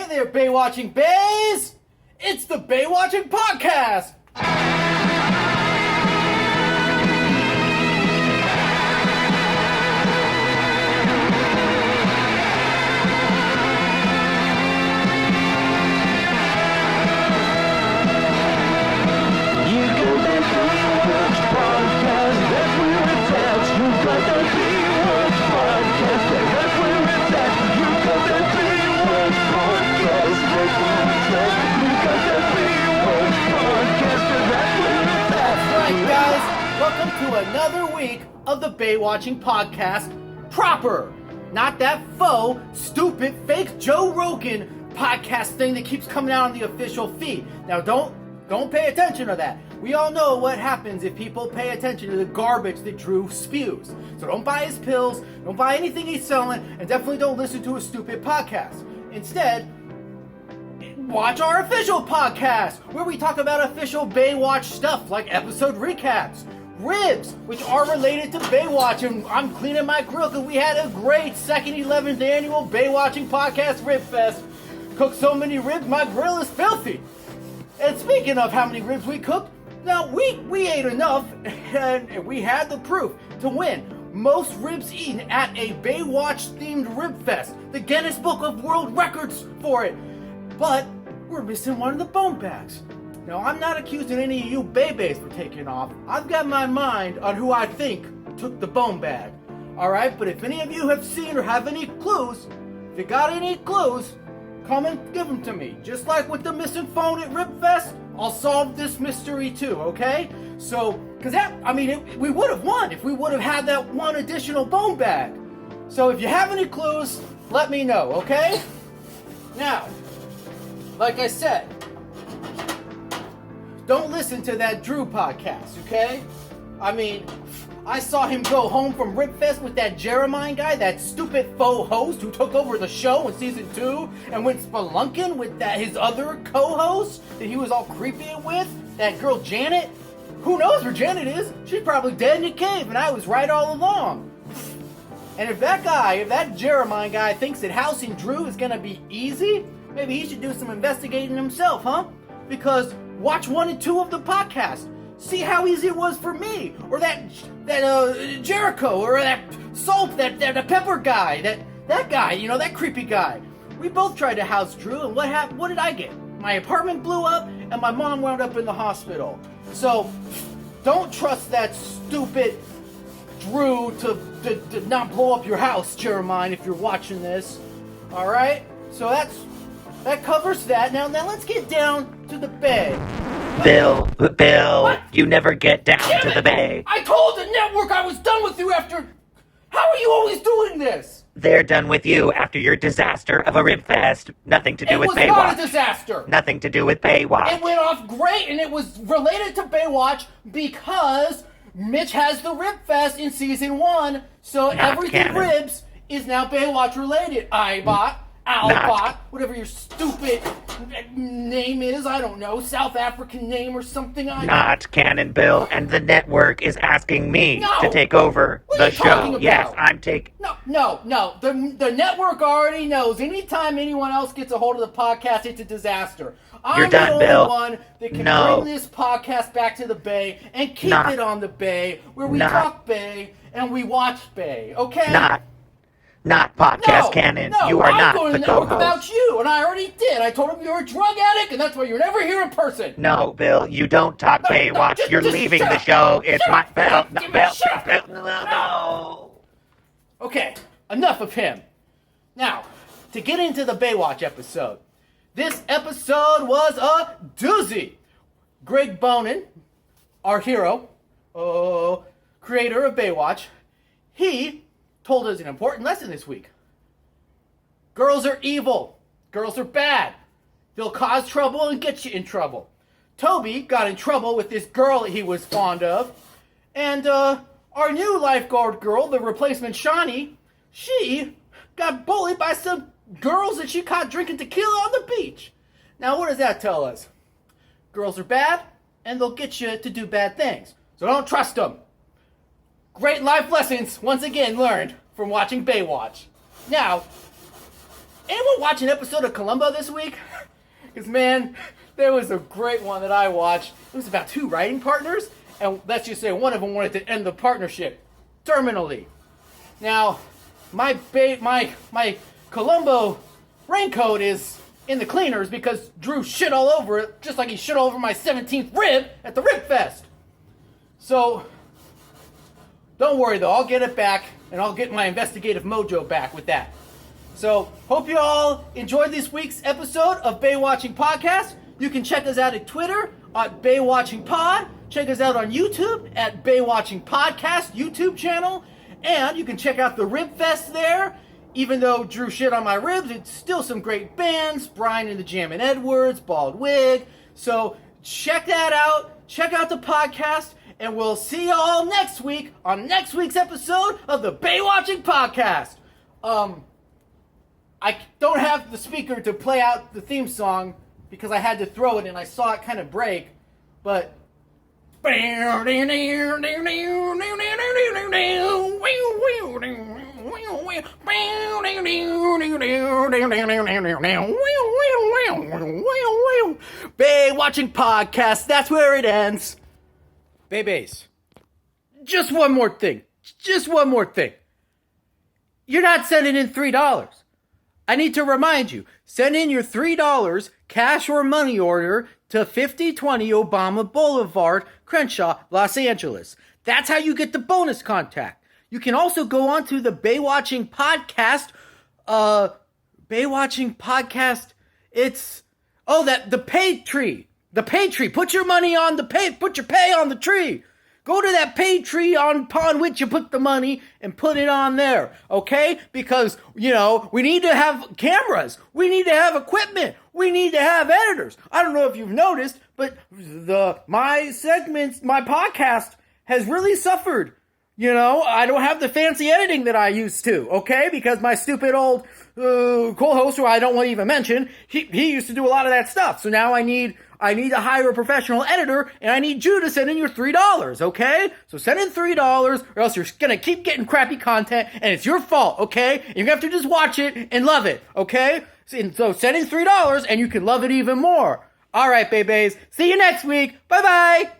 there, Baywatching Bays! It's the Baywatching Podcast! Welcome to another week of the Baywatching Podcast proper. Not that faux, stupid, fake Joe Rogan podcast thing that keeps coming out on the official feed. Now don't pay attention to that. We all know what happens if people pay attention to the garbage that Drew spews. So don't buy his pills, don't buy anything he's selling, and definitely don't listen to a stupid podcast. Instead, watch our official podcast, where we talk about official Baywatch stuff like episode recaps, ribs, which are related to Baywatch, and I'm cleaning my grill because we had a great second 11th annual Baywatching Podcast RIBBFest. Cooked so many ribs, my grill is filthy. And speaking of how many ribs we cooked, now we ate enough, and we had the proof to win most ribs eaten at a Baywatch-themed RIBBFest, the Guinness Book of World Records for it. But we're missing one of the bone bags. Now, I'm not accusing any of you babies for taking off. I've got my mind on who I think took the bone bag. Alright, but if any of you have seen or have any clues, if you got any clues, come and give them to me. Just like with the missing phone at RIBBFest, I'll solve this mystery too, okay? So, because we would have won if we would have had that one additional bone bag. So if you have any clues, let me know, okay? Now, like I said, don't listen to that Drew podcast, okay? I saw him go home from RIBBFest with that Jeremiah guy, that stupid faux host who took over the show in season 2 and went spelunking with his other co-host that he was all creepy with, that girl Janet. Who knows where Janet is? She's probably dead in a cave, and I was right all along. And if that Jeremiah guy thinks that housing Drew is gonna be easy, maybe he should do some investigating himself, huh? Because watch 1 and 2 of the podcast. See how easy it was for me, or that Jericho, or that Soap, that Pepper guy, that guy, that creepy guy. We both tried to house Drew, and what happened? What did I get? My apartment blew up, and my mom wound up in the hospital. So don't trust that stupid Drew to not blow up your house, Jeremiah, if you're watching this. All right? So that covers that. Now let's get down to the bay. Bill, what? You never get down to the bay. I told the network I was done with you after... How are you always doing this? They're done with you after your disaster of a RIBBFest. Nothing to do with Baywatch. It was not a disaster. Nothing to do with Baywatch. It went off great, and it was related to Baywatch because Mitch has the RIBBFest in season 1, so Not everything canon. Ribs is now Baywatch related. Albot, whatever your stupid name is, I don't know, South African name or something. Not canon, Bill, and the network is asking me to take over What the are you talking show. about? Yes, I'm taking... No. The network already knows. Anytime anyone else gets a hold of the podcast, it's a disaster. You're done, I'm the Bill. only one that can bring this podcast back to the Bay and keep it on the Bay, where we talk Bay and we watch Bay, okay? Not podcast canon. You are not the co-host. I'm going to network about you, and I already did. I told him you were a drug addict, and that's why you're never here in person. No, Bill, you don't talk Baywatch. You're leaving the show. It's my... Bill, no. Okay, enough of him. Now, to get into the Baywatch episode. This episode was a doozy. Greg Bonin, our hero, creator of Baywatch, he told us an important lesson this week. Girls are evil. Girls are bad. They'll cause trouble and get you in trouble. Toby got in trouble with this girl that he was fond of. And our new lifeguard girl, the replacement Shawnee, she got bullied by some girls that she caught drinking tequila on the beach. Now, what does that tell us? Girls are bad, and they'll get you to do bad things. So don't trust them. Great life lessons, once again, learned from watching Baywatch. Now, anyone to watch an episode of Columbo this week? Because, man, there was a great one that I watched. It was about two writing partners, and let's just say one of them wanted to end the partnership terminally. Now, my Columbo raincoat is in the cleaners because Drew shit all over it, just like he shit all over my 17th rib at the RIBBFest. So, don't worry though, I'll get it back, and I'll get my investigative mojo back with that. So, hope you all enjoyed this week's episode of Baywatching Podcast. You can check us out at Twitter at Baywatching Pod. Check us out on YouTube at Baywatching Podcast YouTube channel. And you can check out the RIBBFest there. Even though Drew shit on my ribs, it's still some great bands. Brian and the Jammin' Edwards, Bald Wig. So, check that out. Check out the podcast. And we'll see you all next week on next week's episode of the Baywatching Podcast. I don't have the speaker to play out the theme song because I had to throw it and I saw it kind of break. But... Baywatching Podcast, that's where it ends. Babies, just one more thing. You're not sending in $3. I need to remind you, send in your $3 cash or money order to 5020 Obama Boulevard, Crenshaw, Los Angeles. That's how you get the bonus contact. You can also go on to the Baywatching Podcast. Baywatching Podcast. It's the pay tree. The pay tree. Put your money on the pay. Put your pay on the tree. Go to that pay tree upon which you put the money and put it on there, okay? Because, we need to have cameras. We need to have equipment. We need to have editors. I don't know if you've noticed, but my podcast has really suffered. I don't have the fancy editing that I used to, okay? Because my stupid old co-host, who I don't want to even mention, he used to do a lot of that stuff. So now I need to hire a professional editor, and I need you to send in your $3, okay? So send in $3, or else you're gonna keep getting crappy content, and it's your fault, okay? And you're gonna have to just watch it and love it, okay? So send in $3, and you can love it even more. All right, babies. See you next week. Bye-bye.